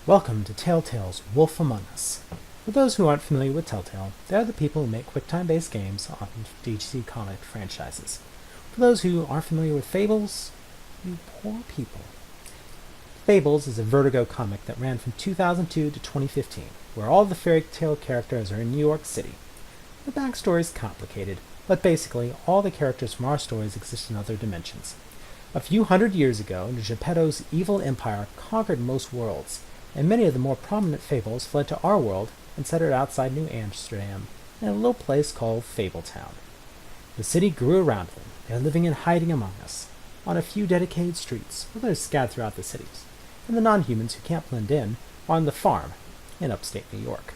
Welcome to TellTale's Wolf Among Us. For those who aren't familiar with TellTale, they're the people who make QuickTime-based games on DC comic franchises. For those who aren't familiar with Fables, you poor people. Fables is a Vertigo comic that ran from 2002 to 2015, where all the fairy tale characters are in New York City. The backstory is complicated, but basically all the characters from our stories exist in other dimensions. A few hundred years ago, Geppetto's evil empire conquered most worlds, and many of the more prominent fables fled to our world and settled outside New Amsterdam in a little place called Fabletown. The city grew around them. They're living and hiding among us, on a few dedicated streets, others scattered throughout the cities, and the non-humans who can't blend in are on the farm in upstate New York.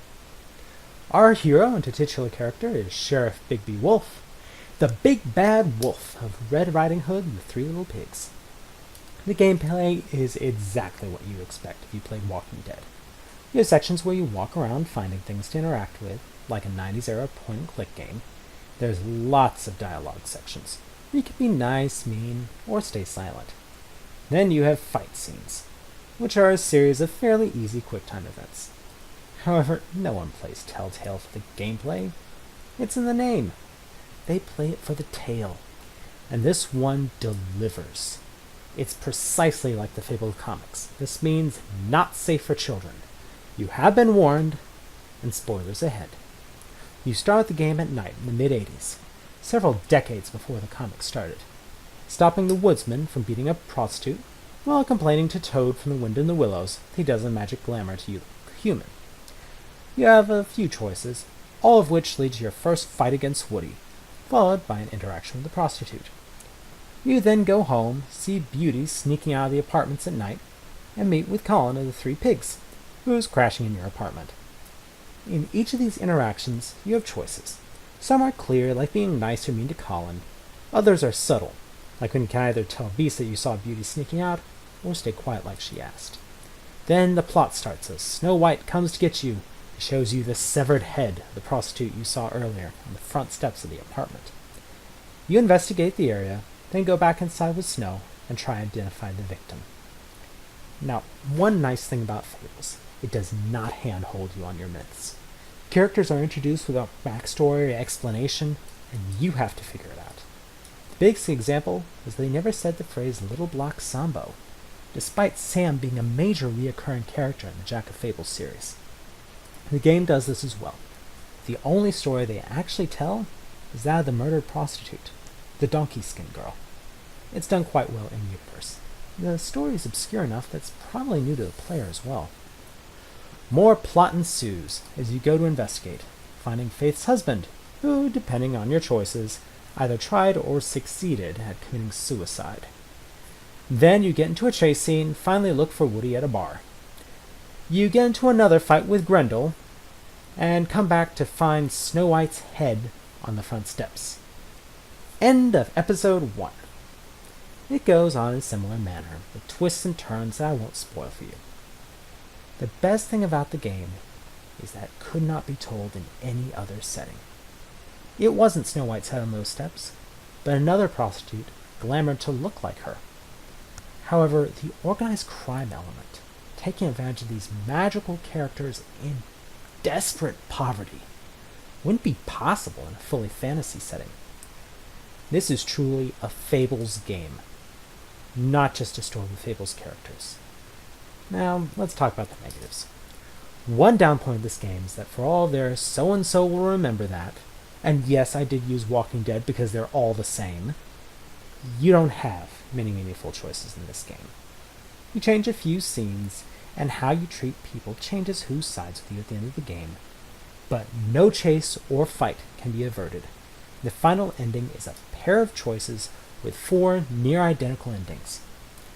Our hero and titular character is Sheriff Bigby Wolf, the big bad wolf of Red Riding Hood and the Three Little Pigs. The gameplay is exactly what you expect if you played Walking Dead. You have sections where you walk around finding things to interact with, like a 90s era point-and-click game. There's lots of dialogue sections, where you can be nice, mean, or stay silent. Then you have fight scenes, which are a series of fairly easy QuickTime events. However, no one plays TellTale for the gameplay. It's in the name. They play it for the tale. And this one delivers. It's precisely like the Fable comics. This means not safe for children. You have been warned, and spoilers ahead. You start the game at night in the mid-80s, several decades before the comics started, stopping the Woodsman from beating a prostitute, while complaining to Toad from the Wind in the Willows that he does a magic glamour to you, human. You have a few choices, all of which lead to your first fight against Woody, followed by an interaction with the prostitute. You then go home, see Beauty sneaking out of the apartments at night, and meet with Colin of the Three Pigs, who is crashing in your apartment. In each of these interactions, you have choices. Some are clear, like being nice or mean to Colin. Others are subtle, like when you can either tell Beast that you saw Beauty sneaking out, or stay quiet like she asked. Then the plot starts as Snow White comes to get you. It shows you the severed head of the prostitute you saw earlier on the front steps of the apartment. You investigate the area, then go back inside with Snow and try and identify the victim. Now, one nice thing about Fables, it does not handhold you on your myths. Characters are introduced without backstory or explanation, and you have to figure it out. The biggest example is they never said the phrase Little Block Sambo, despite Sam being a major reoccurring character in the Jack of Fables series. The game does this as well. The only story they actually tell is that of the murdered prostitute, the donkey skin girl. It's done quite well in universe. The story is obscure enough that it's probably new to the player as well. More plot ensues as you go to investigate, finding Faith's husband, who, depending on your choices, either tried or succeeded at committing suicide. Then you get into a chase scene and finally look for Woody at a bar. You get into another fight with Grendel, and come back to find Snow White's head on the front steps. End of episode 1. It goes on in a similar manner, with twists and turns that I won't spoil for you. The best thing about the game is that it could not be told in any other setting. It wasn't Snow White's head on those steps, but another prostitute glamored to look like her. However, the organized crime element, taking advantage of these magical characters in desperate poverty, wouldn't be possible in a fully fantasy setting. This is truly a Fables game, not just a story with Fables characters. Now, let's talk about the negatives. One down point of this game is that for all their so-and-so will remember that, and yes, I did use Walking Dead because they're all the same, you don't have many meaningful choices in this game. You change a few scenes, and how you treat people changes who sides with you at the end of the game, but no chase or fight can be averted. The final ending is a pair of choices with 4 near-identical endings.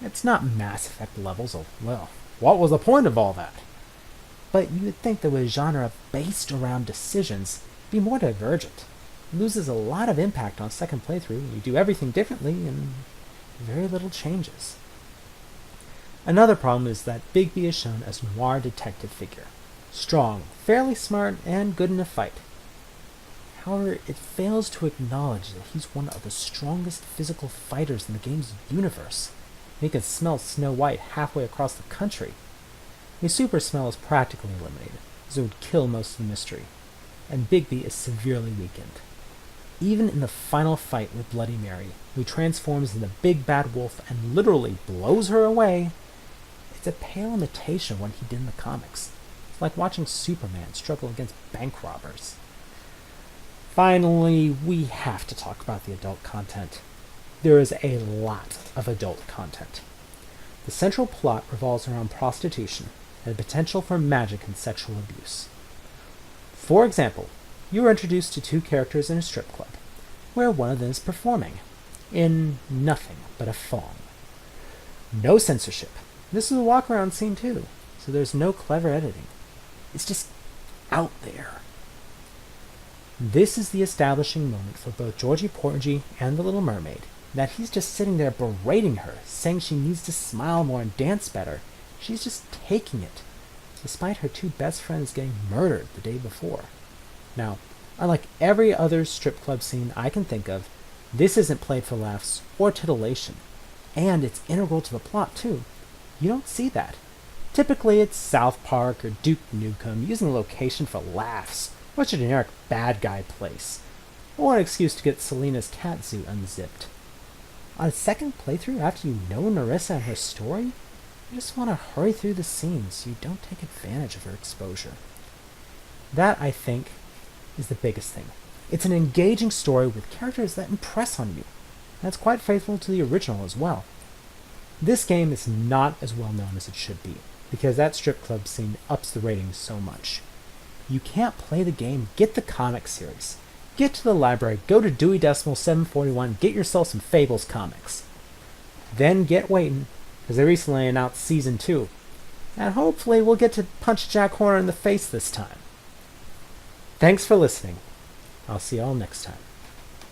It's not Mass Effect levels of, well, what was the point of all that? But you would think that with a genre based around decisions, it'd be more divergent. It loses a lot of impact on second playthrough when you do everything differently and very little changes. Another problem is that Bigby is shown as a noir detective figure. Strong, fairly smart, and good in a fight. However, it fails to acknowledge that he's one of the strongest physical fighters in the game's universe. He can smell Snow White halfway across the country. A super smell is practically eliminated, as it would kill most of the mystery, and Bigby is severely weakened. Even in the final fight with Bloody Mary, who transforms into Big Bad Wolf and literally blows her away, it's a pale imitation of what he did in the comics. It's like watching Superman struggle against bank robbers. Finally, we have to talk about the adult content. There is a lot of adult content. The central plot revolves around prostitution and the potential for magic and sexual abuse. For example, you are introduced to two characters in a strip club, where one of them is performing, in nothing but a thong. No censorship. This is a walk-around scene too, so there's no clever editing. It's just out there. This is the establishing moment for both Georgie Porgy and the Little Mermaid, that he's just sitting there berating her, saying she needs to smile more and dance better. She's just taking it, despite her two best friends getting murdered the day before. Now, unlike every other strip club scene I can think of, this isn't played for laughs or titillation, and it's integral to the plot too. You don't see that. Typically it's South Park or Duke Nukem using a location for laughs, or it's a generic bad guy place, or an excuse to get Selena's cat suit unzipped. On a second playthrough after you know Narissa and her story, you just want to hurry through the scenes so you don't take advantage of her exposure. That, I think, is the biggest thing. It's an engaging story with characters that impress on you. And it's quite faithful to the original as well. This game is not as well known as it should be, because that strip club scene ups the ratings so much. You can't play the game, get the comic series. Get to the library, go to Dewey Decimal 741, get yourself some Fables comics. Then get waiting, because they recently announced Season 2. And hopefully we'll get to punch Jack Horner in the face this time. Thanks for listening. I'll see y'all next time.